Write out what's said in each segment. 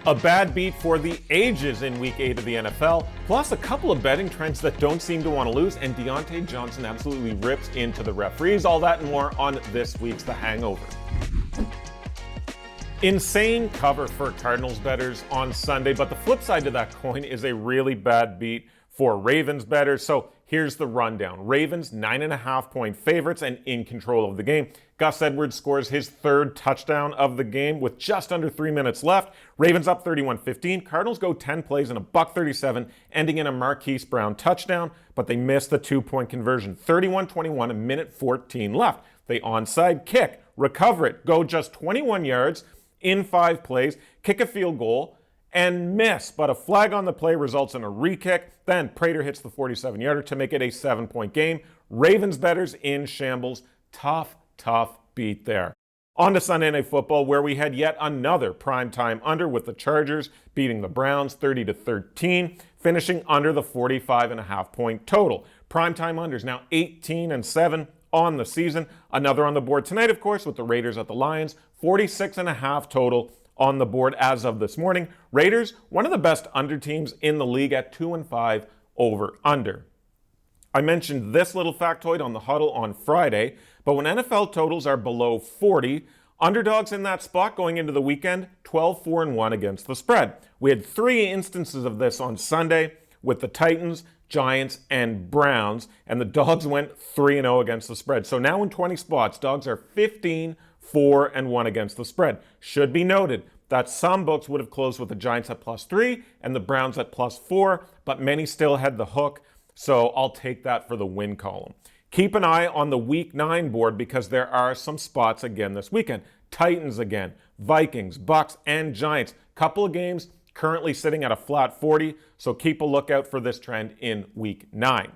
A bad beat for the ages in Week 8 of the NFL, plus a couple of betting trends that don't seem to want to lose, and Deontae Johnson absolutely rips into the referees. All that and more on this week's The Hangover. Insane cover for Cardinals bettors on Sunday, but the flip side to that coin is a really bad beat for Ravens bettors. So here's the rundown. Ravens 9.5-point favorites and in control of the game. Gus Edwards scores his third touchdown of the game with just under 3 minutes left. Ravens up 31-15. Cardinals go 10 plays and a $137, ending in a Marquise Brown touchdown, but they missed the 2-point conversion. 31-21, a minute 14 left. They onside kick, recover it, go just 21 yards in 5 plays, kick a field goal, and miss, but a flag on the play results in a re-kick. Then Prater hits the 47-yarder to make it a 7-point game. Ravens bettors in shambles. Tough beat there. On to Sunday Night Football, where we had yet another primetime under with the Chargers beating the Browns 30-13, finishing under the 45.5-point total. Primetime unders now 18-7 on the season. Another on the board tonight, of course, with the Raiders at the Lions. 46.5 total on the board as of this morning. Raiders, one of the best under teams in the league at 2-5 over under. I mentioned this little factoid on the Huddle on Friday, but when NFL totals are below 40, underdogs in that spot going into the weekend, 12-4-1 against the spread. We had 3 instances of this on Sunday with the Titans, Giants, and Browns, and the dogs went 3-0 against the spread. So now in 20 spots, dogs are 15-4-1 against the spread. Should be noted that some books would have closed with the Giants at +3 and the Browns at +4, but many still had the hook, so I'll take that for the win column. Keep an eye on the Week 9 board because there are some spots again this weekend. Titans again, Vikings, Bucks, and Giants. Couple of games currently sitting at a flat 40, so keep a lookout for this trend in Week 9.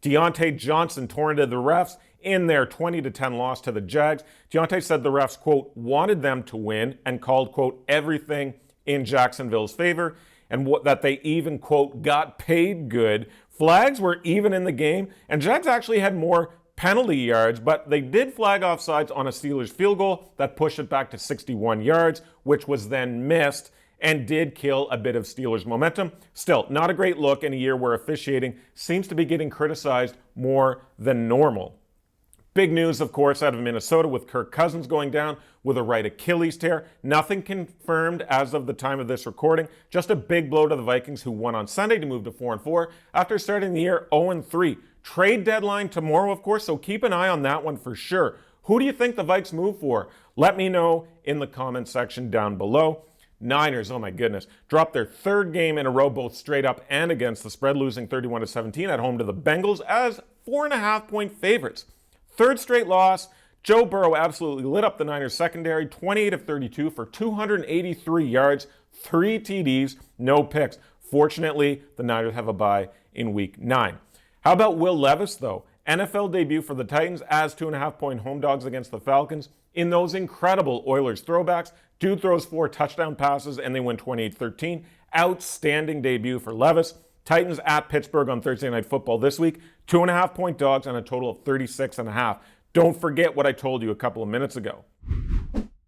Deontae Johnson torn to the refs in their 20-10 loss to the Jags. Deontae said the refs, quote, wanted them to win and called, quote, everything in Jacksonville's favor, and that they even, quote, got paid good. Flags were even in the game, and Jags actually had more penalty yards, but they did flag offsides on a Steelers field goal that pushed it back to 61 yards, which was then missed and did kill a bit of Steelers momentum. Still, not a great look in a year where officiating seems to be getting criticized more than normal. Big news, of course, out of Minnesota with Kirk Cousins going down with a right Achilles tear. Nothing confirmed as of the time of this recording. Just a big blow to the Vikings, who won on Sunday to move to 4-4 after starting the year 0-3. Trade deadline tomorrow, of course, so keep an eye on that one for sure. Who do you think the Vikes move for? Let me know in the comment section down below. Niners, oh my goodness, dropped their 3rd game in a row, both straight up and against the spread, losing 31-17 at home to the Bengals as 4.5-point favorites. 3rd straight loss. Joe Burrow absolutely lit up the Niners secondary, 28 of 32 for 283 yards, 3 TDs, no picks. Fortunately, the Niners have a bye in Week 9. How about Will Levis, though? NFL debut for the Titans as 2.5-point home dogs against the Falcons. In those incredible Oilers throwbacks, dude throws 4 touchdown passes and they win 28-13. Outstanding debut for Levis. Titans at Pittsburgh on Thursday Night Football this week. 2.5-point dogs and a total of 36.5. Don't forget what I told you a couple of minutes ago.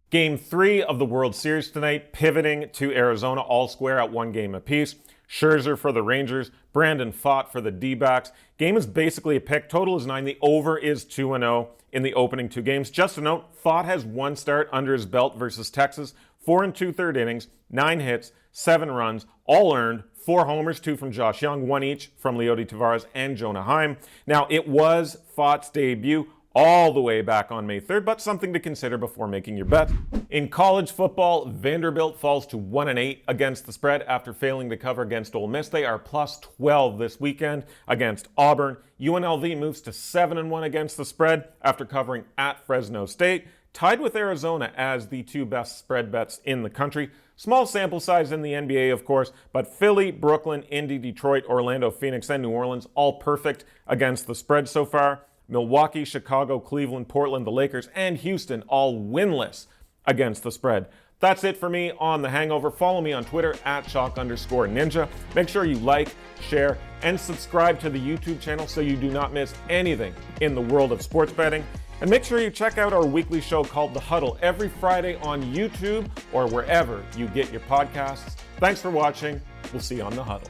Game 3 of the World Series tonight, pivoting to Arizona, all square at 1 game apiece. Scherzer for the Rangers, Brandon Pfaadt for the D-backs. Game is basically a pick. Total is 9. The over is 2-0 in the opening 2 games. Just a note, Pfaadt has 1 start under his belt versus Texas. 4 2/3 innings, 9 hits, 7 runs, all earned. 4 homers, 2 from Josh Young, 1 each from Leody Taveras and Jonah Heim. Now, it was Pfaadt's debut all the way back on May 3rd, but something to consider before making your bet. In college football, Vanderbilt falls to 1-8 against the spread after failing to cover against Ole Miss. They are +12 this weekend against Auburn. UNLV moves to 7-1 against the spread after covering at Fresno State, tied with Arizona as the 2 best spread bets in the country. Small sample size in the NBA, of course, but Philly, Brooklyn, Indy, Detroit, Orlando, Phoenix, and New Orleans all perfect against the spread so far. Milwaukee, Chicago, Cleveland, Portland, the Lakers, and Houston all winless against the spread. That's it for me on The Hangover. Follow me on Twitter at @chalk_ninja. Make sure you like, share, and subscribe to the YouTube channel so you do not miss anything in the world of sports betting. And make sure you check out our weekly show called The Huddle every Friday on YouTube or wherever you get your podcasts. Thanks for watching. We'll see you on The Huddle.